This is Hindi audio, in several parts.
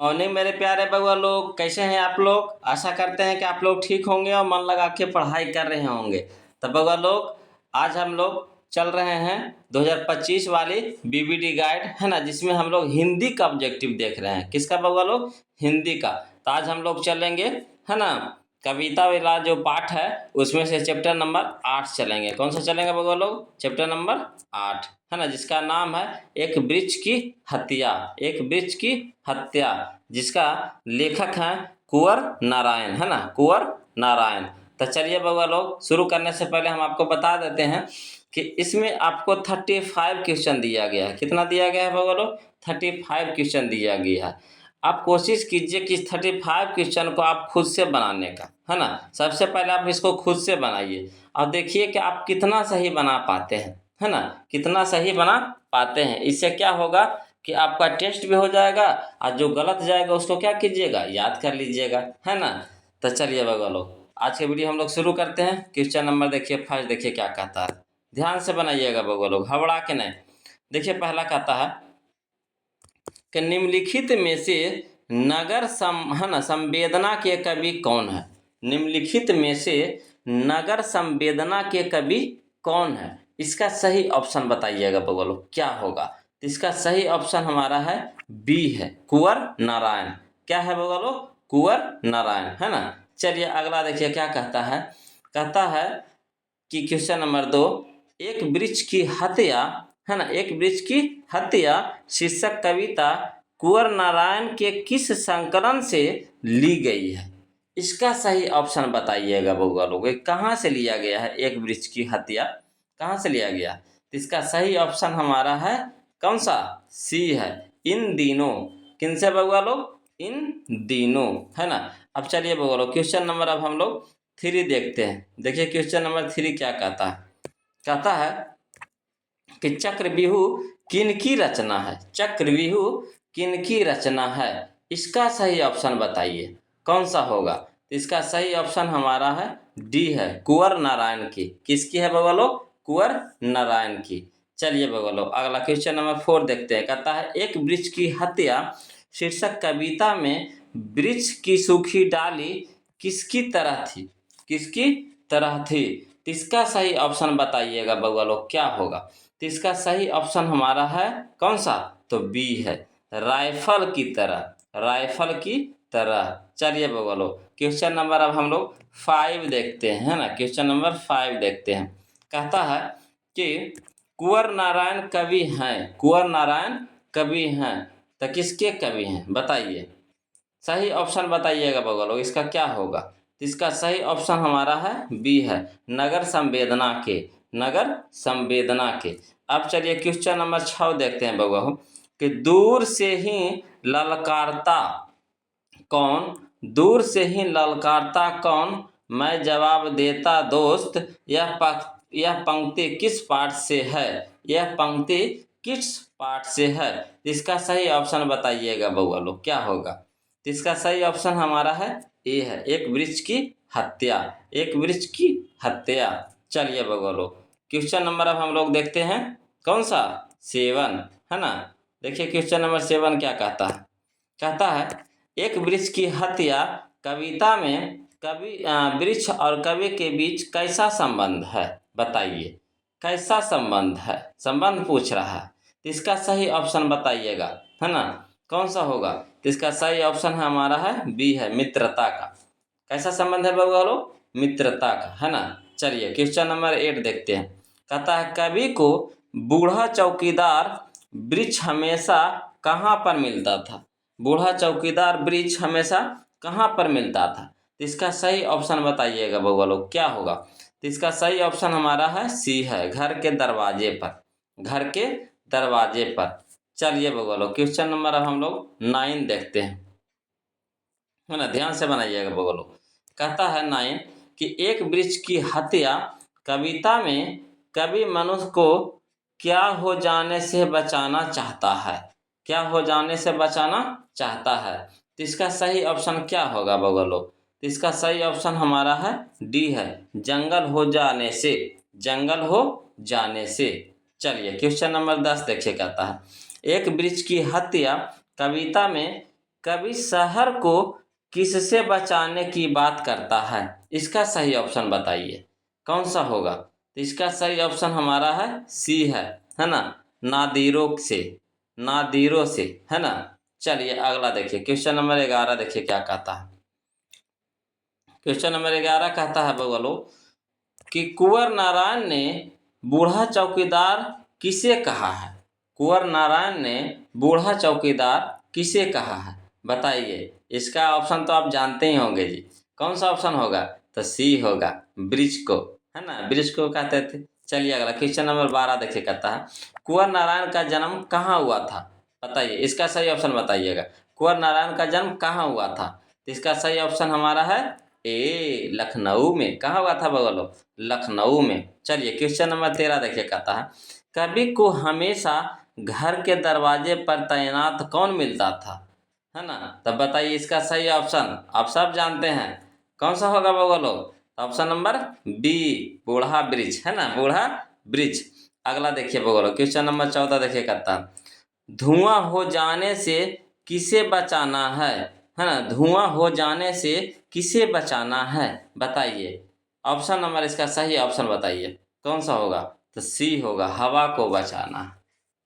मॉर्निंग मेरे प्यारे बउआ लोग, कैसे हैं आप लोग। आशा करते हैं कि आप लोग ठीक होंगे और मन लगा के पढ़ाई कर रहे होंगे। तो बउआ लोग, आज हम लोग चल रहे हैं 2025 वाली बीबीडी गाइड, है ना, जिसमें हम लोग हिंदी का ऑब्जेक्टिव देख रहे हैं। किसका बउआ लोग? हिंदी का। तो आज हम लोग चलेंगे, है ना, कविता वाला जो पाठ है उसमें से चैप्टर नंबर 8 चलेंगे। कौन सा चलेंगे बउआ लोग? चैप्टर नंबर 8, है ना, जिसका नाम है एक वृक्ष की हत्या। एक वृक्ष की हत्या, जिसका लेखक है कुंवर नारायण, है ना, कुंवर नारायण। तो चलिए बउआ लोग, शुरू करने से पहले हम आपको बता देते हैं कि इसमें आपको 35 क्वेश्चन दिया गया है। कितना दिया गया है बउआ लोग? 35 क्वेश्चन दिया गया है। आप कोशिश कीजिए कि 35 क्वेश्चन को आप खुद से बनाने का, है ना। सबसे पहले आप इसको खुद से बनाइए और देखिए कि आप कितना सही बना पाते हैं, है ना, कितना सही बना पाते हैं। इससे क्या होगा कि आपका टेस्ट भी हो जाएगा और जो गलत जाएगा उसको क्या कीजिएगा, याद कर लीजिएगा, है ना। तो चलिए बउआ लोग, आज के वीडियो हम लोग शुरू करते हैं। क्वेश्चन नंबर देखिए फर्स्ट, देखिए क्या कहता है। ध्यान से बनाइएगा बउआ लोग, हबड़ा के नहीं। देखिए पहला कहता है कि निम्नलिखित में से है ना, संवेदना के कवि कौन है। निम्नलिखित में से नगर संवेदना के कवि कौन है? इसका सही ऑप्शन बताइएगा बउआ लोग, क्या होगा। तो इसका सही ऑप्शन हमारा है बी है, कुंवर नारायण। क्या है बउआ लोग? कुंवर नारायण, है ना। चलिए अगला देखिए क्या कहता है। कहता है कि क्वेश्चन नंबर 2, एक वृक्ष की हत्या, है ना, एक वृक्ष की हत्या शीर्षक कविता कुंवर नारायण के किस संकलन से ली गई है? इसका सही ऑप्शन बताइएगा बउआ लोग, कहाँ से लिया गया है एक वृक्ष की हत्या, कहाँ से लिया गया? तो इसका सही ऑप्शन हमारा है कौन सा? सी है, इन दिनों। किन से बउआ लोग? इन दिनों, है ना। अब चलिए बउआ लोग, क्वेश्चन नंबर अब हम लोग 3 देखते हैं। देखिए क्वेश्चन नंबर 3 क्या कहता है। कहता है कि चक्रव्यूह किनकी रचना है? चक्रव्यूह किनकी रचना है? इसका सही ऑप्शन बताइए, कौन सा होगा? इसका सही ऑप्शन हमारा है डी है, कुंवर नारायण की। किसकी है बउआ लोग? कुंवर नारायण की। चलिए बउआ लोग, अगला क्वेश्चन नंबर 4 देखते हैं। कहता है एक वृक्ष की हत्या शीर्षक कविता में वृक्ष की सूखी डाली किसकी तरह थी? किसकी तरह थी? तो इसका सही ऑप्शन बताइएगा बउआ लोग, क्या होगा। तो इसका सही ऑप्शन हमारा है कौन सा? तो बी है, राइफल की तरह, राइफल की तरह। चलिए बउआ लोग, क्वेश्चन नंबर अब हम लोग 5 देखते हैं, है ना। क्वेश्चन नंबर 5 देखते हैं। कहता है कि कुंवर नारायण कवि हैं, कुंवर नारायण कवि हैं, तो किसके कवि हैं बताइए। सही ऑप्शन बताइएगा बउआ लोग, इसका क्या होगा। तो इसका सही ऑप्शन हमारा है बी है, नगर संवेदना के, नगर संवेदना के। अब चलिए क्वेश्चन नंबर 6 देखते हैं बउआ कि दूर से ही ललकारता कौन, दूर से ही ललकारता कौन, मैं जवाब देता दोस्त, यह पंक्ति किस पाठ से है? यह पंक्ति किस पाठ से है? इसका सही ऑप्शन बताइएगा बउआ लोग, क्या होगा। तो इसका सही ऑप्शन हमारा है ए है, एक वृक्ष की हत्या, एक वृक्ष की हत्या। चलिए बउआ लोग, क्वेश्चन नंबर अब हम लोग देखते हैं कौन सा? 7, है ना। देखिए क्वेश्चन नंबर 7 क्या कहता है। कहता है एक वृक्ष की हत्या कविता में वृक्ष और कवि के बीच कैसा संबंध है? बताइए, कैसा संबंध है? संबंध पूछ रहा है, तो इसका सही ऑप्शन बताइएगा, है ना, कौन सा होगा। तो इसका सही ऑप्शन हमारा है बी है, मित्रता का। कैसा संबंध है बउआ लोग? मित्रता का, है ना। चलिए क्वेश्चन नंबर 8 देखते हैं। कहता है कवि को बूढ़ा चौकीदार वृक्ष हमेशा कहाँ पर मिलता था? बूढ़ा चौकीदार वृक्ष हमेशा कहाँ पर मिलता था? तो इसका सही ऑप्शन बताइएगा बउआ लोग, क्या होगा। तो इसका सही ऑप्शन हमारा है सी है, घर के दरवाजे पर, घर के दरवाजे पर। चलिए बउआ लोग, क्वेश्चन नंबर अब हम लोग 9 देखते हैं, है ना, ध्यान से बनाइएगा बउआ लोग। कहता है 9 कि एक वृक्ष की हत्या कविता में कवि मनुष्य को क्या हो जाने से बचाना चाहता है? क्या हो जाने से बचाना चाहता है? तो इसका सही ऑप्शन क्या होगा बउआ लोग। तो इसका सही ऑप्शन हमारा है डी है, जंगल हो जाने से, जंगल हो जाने से। चलिए क्वेश्चन नंबर 10 देखिए। कहता है एक वृक्ष की हत्या कविता में कवि शहर को किससे बचाने की बात करता है? इसका सही ऑप्शन बताइए कौन सा होगा? तो इसका सही ऑप्शन हमारा है सी है ना, नादिरों से, नादिरों से, है ना। चलिए अगला देखिए, क्वेश्चन नंबर 11 देखिए क्या कहता है। क्वेश्चन नंबर 11 कहता है बगलो कि कुंवर नारायण ने बूढ़ा चौकीदार किसे कहा है? कुंवर नारायण ने बूढ़ा चौकीदार किसे कहा है? बताइए। इसका ऑप्शन तो आप जानते ही होंगे जी, कौन सा ऑप्शन होगा? तो सी होगा, ब्रिज को, है ना, ब्रिज को कहते थे। चलिए अगला क्वेश्चन नंबर 12 देखिए कहता है कुंवर नारायण का जन्म कहाँ हुआ था? बताइए, इसका सही ऑप्शन बताइएगा। कुंवर नारायण का जन्म कहाँ हुआ था? तो इसका सही ऑप्शन हमारा है ए, लखनऊ में। कहाँ हुआ था बगलो? लखनऊ में। चलिए क्वेश्चन नंबर 13 देखिए कहता है कवि को हमेशा घर के दरवाजे पर तैनात कौन मिलता था? है ना। तब बताइए इसका सही ऑप्शन आप सब जानते हैं, कौन सा होगा बगलो? ऑप्शन नंबर बी, बूढ़ा ब्रिज, है ना, बूढ़ा ब्रिज। अगला देखिए बगलो, क्वेश्चन नंबर 14 देखिए कहता है धुआं हो जाने से किसे बचाना है ना, धुआं हो जाने से किसे बचाना है? बताइए। ऑप्शन नंबर इसका सही ऑप्शन बताइए कौन सा होगा? तो सी होगा, हवा को बचाना।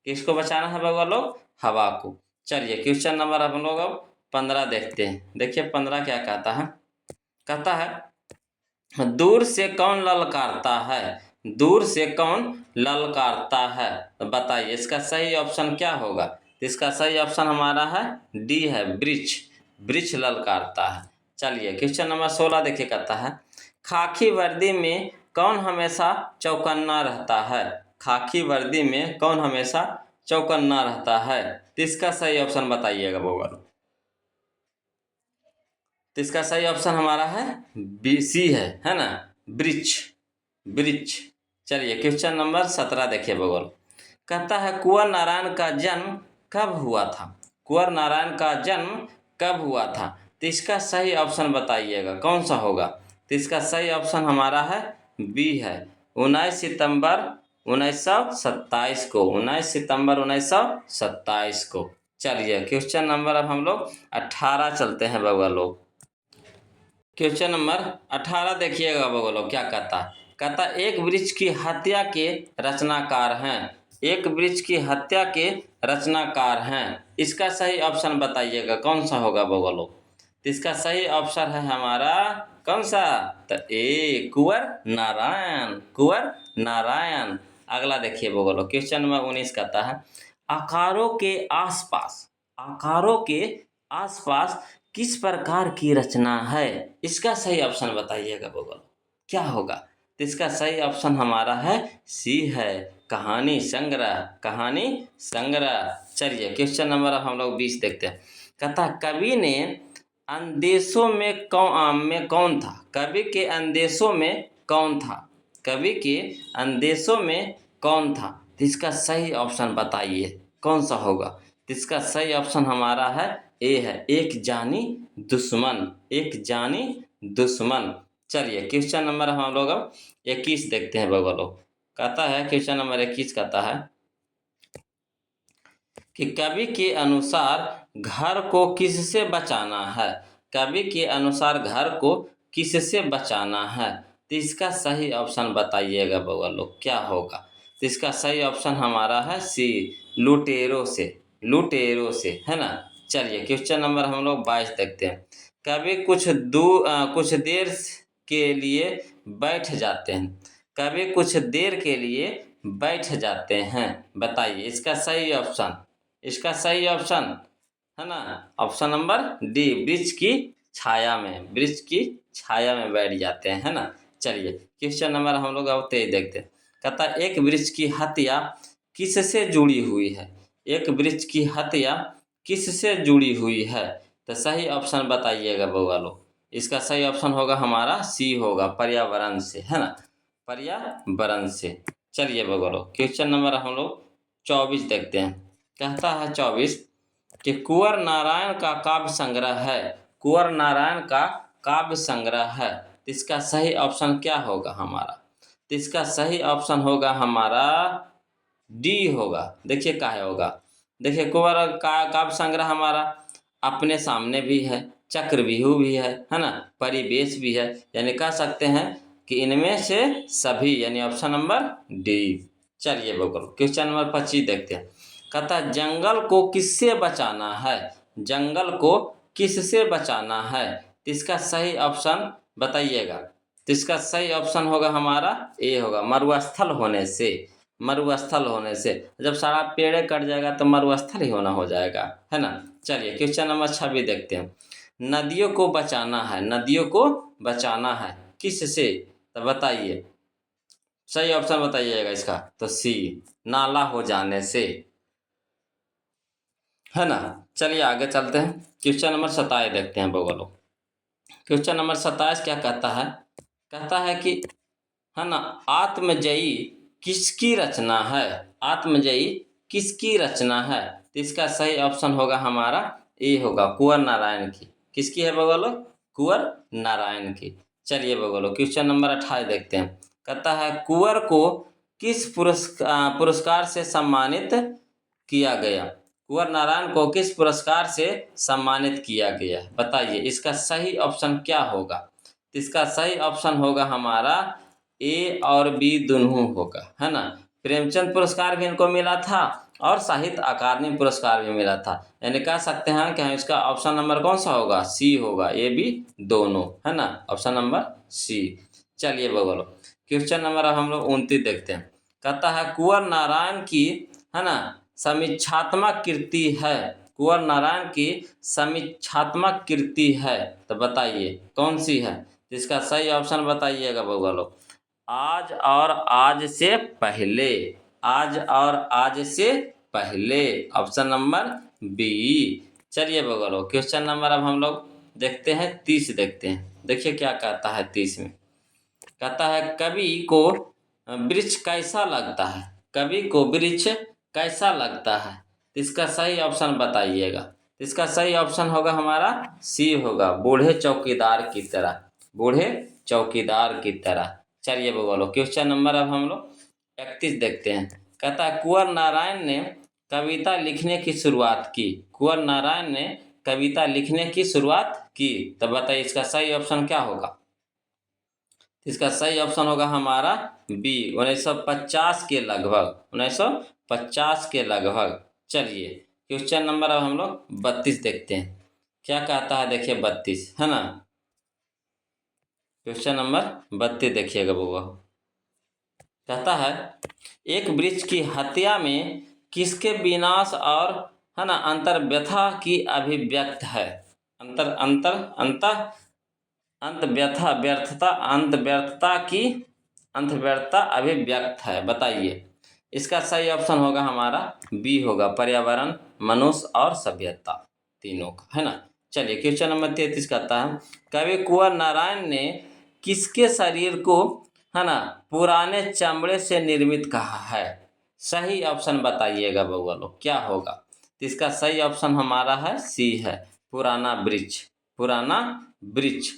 किसको बचाना है भगवान लोग? हवा को। चलिए क्वेश्चन नंबर हम लोग अब 15 देखते हैं। देखिए 15 क्या कहता है? कहता है दूर से कौन ललकारता है? दूर से कौन ललकारता है? तो बताइए इसका सही ऑप्शन क्या होगा? तो इसका सही ऑप्शन हमारा है डी है, वृक्ष, वृक्ष ललकारता है। चलिए क्वेश्चन नंबर 16 देखिए कहता है खाकी वर्दी में कौन हमेशा चौकन्ना रहता है? खाकी वर्दी में कौन हमेशा चौकन्ना रहता है? तो इसका सही ऑप्शन बताइएगा बोगल। तो इसका सही ऑप्शन हमारा है बी, सी है ना, वृक्ष, वृक्ष। चलिए क्वेश्चन नंबर 17 देखिए बगल। कहता है कुंवर नारायण का जन्म कब हुआ था? कुंवर नारायण का जन्म कब हुआ था? तो इसका सही ऑप्शन बताइएगा कौन सा होगा? तो इसका सही ऑप्शन हमारा है बी है, 19 सितंबर 1927 को, 19 सितंबर 1927 को। चलिए क्वेश्चन नंबर अब हम लोग 18 चलते हैं बगल लोग। क्वेश्चन नंबर 18 देखिएगा बगलो क्या कहता है? कहता एक वृक्ष की हत्या के रचनाकार हैं, एक वृक्ष की हत्या के रचनाकार हैं। इसका सही ऑप्शन बताइएगा कौन सा होगा बगलो? तो इसका सही ऑप्शन है हमारा कौन सा? तो ए, कुंवर नारायण, कुंवर नारायण। अगला देखिए बगलो, क्वेश्चन नंबर 19 कहता है आकारों के आसपास, आकारों के आसपास किस प्रकार की रचना है? इसका सही ऑप्शन बताइएगा बगल क्या होगा? तो इसका सही ऑप्शन हमारा है सी है, कहानी संग्रह, कहानी संग्रह। चलिए क्वेश्चन नंबर अब हम लोग 20 देखते हैं। कहता कवि ने अंदेशों में कौन था? कवि के अंदेशों में कौन था? कवि के अंदेशों में कौन था? तो इसका सही ऑप्शन बताइए कौन सा होगा? तो इसका सही ऑप्शन हमारा है ए है, एक जानी दुश्मन, एक जानी दुश्मन। चलिए क्वेश्चन नंबर हम लोग अब 21 देखते हैं बगलो। कहता है क्वेश्चन नंबर 21 कहता है कि कवि के अनुसार घर को किससे बचाना है? कवि के अनुसार घर को किससे बचाना है? तो इसका सही ऑप्शन बताइएगा बउआ लोग क्या होगा? तो इसका सही ऑप्शन हमारा है सी, लुटेरों से, लुटेरों से, है ना। चलिए क्वेश्चन नंबर हम लोग 22 देखते हैं। कवि कुछ देर के लिए बैठ जाते हैं, कवि कुछ देर के लिए बैठ जाते हैं। बताइए इसका सही ऑप्शन, इसका सही ऑप्शन है ना, ऑप्शन नंबर डी, वृक्ष की छाया में, वृक्ष की छाया में बैठ जाते हैं, है ना। चलिए क्वेश्चन नंबर हम लोग अब 23 देखते हैं। कहता एक वृक्ष की हत्या किससे जुड़ी हुई है? एक वृक्ष की हत्या किससे जुड़ी हुई है? तो सही ऑप्शन बताइएगा बउआ लोग। इसका सही ऑप्शन होगा हमारा सी होगा, पर्यावरण से, है ना, पर्यावरण से। चलिए बउआ लोग क्वेश्चन नंबर हम लोग 24 देखते हैं। कहता है 24 कि कुंवर नारायण का काव्य संग्रह है, कुंवर नारायण का काव्य संग्रह है। तो इसका सही ऑप्शन क्या होगा हमारा? तो इसका सही ऑप्शन होगा हमारा डी होगा। देखिए काहे होगा, देखिए कुंवर का काव्य संग्रह हमारा अपने सामने भी है, चक्रव्यूह भी है ना, परिवेश भी है, यानी कह सकते हैं कि इनमें से सभी, यानी ऑप्शन नंबर डी। चलिए बगल क्वेश्चन नंबर 25 देखते हैं। कहता है जंगल को किससे बचाना है, जंगल को किससे बचाना है, तो इसका सही ऑप्शन बताइएगा। तो इसका सही ऑप्शन होगा हमारा ए होगा, मरुस्थल होने से। मरुस्थल होने से, जब सारा पेड़ कट जाएगा तो मरुस्थल ही होना हो जाएगा, है ना। चलिए क्वेश्चन नंबर 26 देखते हैं। नदियों को बचाना है, नदियों को बचाना है किससे, तो बताइए, सही ऑप्शन बताइएगा इसका। तो सी, नाला हो जाने से, है ना। चलिए आगे चलते हैं, क्वेश्चन नंबर 27 देखते हैं बगलो। क्वेश्चन नंबर 27 क्या कहता है, कहता है कि, है ना, आत्मजयी किसकी रचना है, आत्मजयी किसकी रचना है, तो इसका सही ऑप्शन होगा हमारा ए होगा, कुंवर नारायण की। किसकी है बगलो, कुंवर नारायण की। चलिए बगलो क्वेश्चन नंबर 28 देखते हैं। कहता है कुंवर को किस पुरस्कार से सम्मानित किया गया, कुंवर नारायण को किस पुरस्कार से सम्मानित किया गया, बताइए इसका सही ऑप्शन क्या होगा। इसका सही ऑप्शन होगा हमारा ए और बी दोनों होगा, है ना। प्रेमचंद पुरस्कार भी इनको मिला था और साहित्य अकादमी पुरस्कार भी मिला था, यानी कह सकते हैं कि हम इसका ऑप्शन नंबर कौन सा होगा, सी होगा, ए बी दोनों, है ना, ऑप्शन नंबर सी। चलिए बगलो क्वेश्चन नंबर अब हम लोग 29 देखते हैं। कहता है कुंवर नारायण की, है ना, समीक्षात्मक कृति है, कुंवर नारायण की समीक्षात्मक कृति है, तो बताइए कौन सी है। इसका सही ऑप्शन बताइएगा बउआ लोग। आज और आज से पहले, आज और आज से पहले, ऑप्शन नंबर बी। चलिए बउआ लोग क्वेश्चन नंबर अब हम लोग देखते हैं 30 देखते हैं। देखिए क्या कहता है 30 में। कहता है कवि को वृक्ष कैसा लगता है, कवि को वृक्ष कैसा लगता है, तो इसका सही ऑप्शन बताइएगा। तो इसका सही ऑप्शन होगा हमारा सी होगा, बूढ़े चौकीदार की तरह, बूढ़े चौकीदार की तरह। चलिए बोलो क्वेश्चन नंबर अब हम लोग 31 देखते हैं। कहता है कुंवर नारायण ने कविता लिखने की शुरुआत की, कुंवर नारायण ने कविता लिखने की शुरुआत की, तो बताइए इसका सही ऑप्शन क्या होगा। इसका सही ऑप्शन होगा हमारा बी, 1950 के लगभग, 1950 के लगभग। चलिए क्वेश्चन नंबर अब हम लोग 32 देखते हैं। क्या कहता है देखिए 32, है ना। क्वेश्चन नंबर 32 देखिएगा बउआ। कहता है एक वृक्ष की हत्या में किसके विनाश और, है ना, अंतर व्यथा की अभिव्यक्त है, अंतर अंतर अंत अंत व्यथा व्यर्थता, अंत व्यर्थता की, अंत व्यर्थता अभिव्यक्त है, बताइए इसका सही ऑप्शन होगा हमारा बी होगा, पर्यावरण, मनुष्य और सभ्यता, तीनों का, है ना। चलिए क्वेश्चन नंबर 33 कहता है कवि कुंवर नारायण ने किसके शरीर को, है ना, पुराने चमड़े से निर्मित कहा है, सही ऑप्शन बताइएगा बउआ लोग क्या होगा। तो इसका सही ऑप्शन हमारा है सी है, पुराना वृक्ष, पुराना वृक्ष।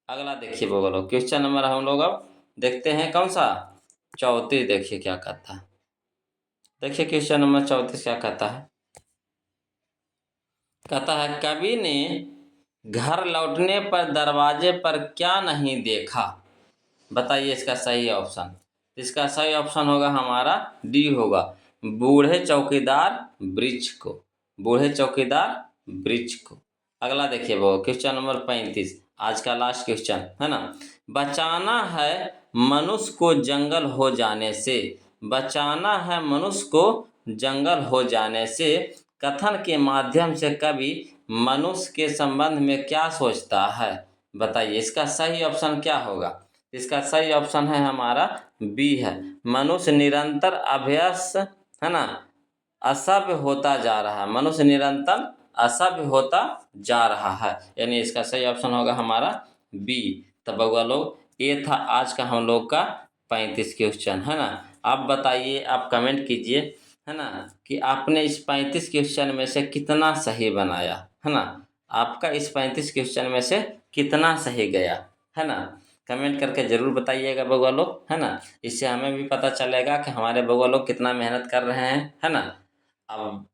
अगला देखिए बउआ लोग क्वेश्चन नंबर हम लोग अब देखते हैं कौन सा, 34। देखिए क्या कहता है, देखिए क्वेश्चन नंबर 34 क्या कहता है। कहता है कवि ने घर लौटने पर दरवाजे पर क्या नहीं देखा, बताइए इसका सही ऑप्शन। इसका सही ऑप्शन होगा हमारा डी होगा, बूढ़े चौकीदार वृक्ष को, बूढ़े चौकीदार वृक्ष को। अगला देखिए वो क्वेश्चन नंबर 35, आज का लास्ट क्वेश्चन, है ना। बचाना है मनुष्य को जंगल हो जाने से, बचाना है मनुष्य को जंगल हो जाने से कथन के माध्यम से कवि मनुष्य के संबंध में क्या सोचता है, बताइए इसका सही ऑप्शन क्या होगा। इसका सही ऑप्शन है हमारा बी है, मनुष्य निरंतर अभ्यस, है ना, असभ्य होता जा रहा है, मनुष्य निरंतर असभ्य होता जा रहा है, यानी इसका सही ऑप्शन होगा हमारा बी। तब बउआ लोग ये था आज का हम लोग का 35 क्वेश्चन, है ना। आप बताइए, आप कमेंट कीजिए, है ना, कि आपने इस 35 क्वेश्चन में से कितना सही बनाया, है ना, आपका इस 35 क्वेश्चन में से कितना सही गया, है ना। कमेंट करके ज़रूर बताइएगा बउआ लोग, है ना, इससे हमें भी पता चलेगा कि हमारे बउआ लोग कितना मेहनत कर रहे हैं, है ना। अब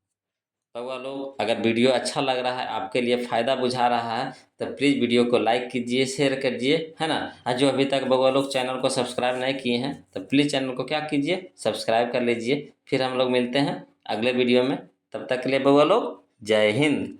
बउआ लोग अगर वीडियो अच्छा लग रहा है, आपके लिए फ़ायदा बुझा रहा है, तो प्लीज़ वीडियो को लाइक कीजिए, शेयर कीजिए, है ना। और जो अभी तक बउआ लोग चैनल को सब्सक्राइब नहीं किए हैं, तो प्लीज़ चैनल को क्या कीजिए, सब्सक्राइब कर लीजिए। फिर हम लोग मिलते हैं अगले वीडियो में। तब तक के लिए बउआ लोग जय हिंद।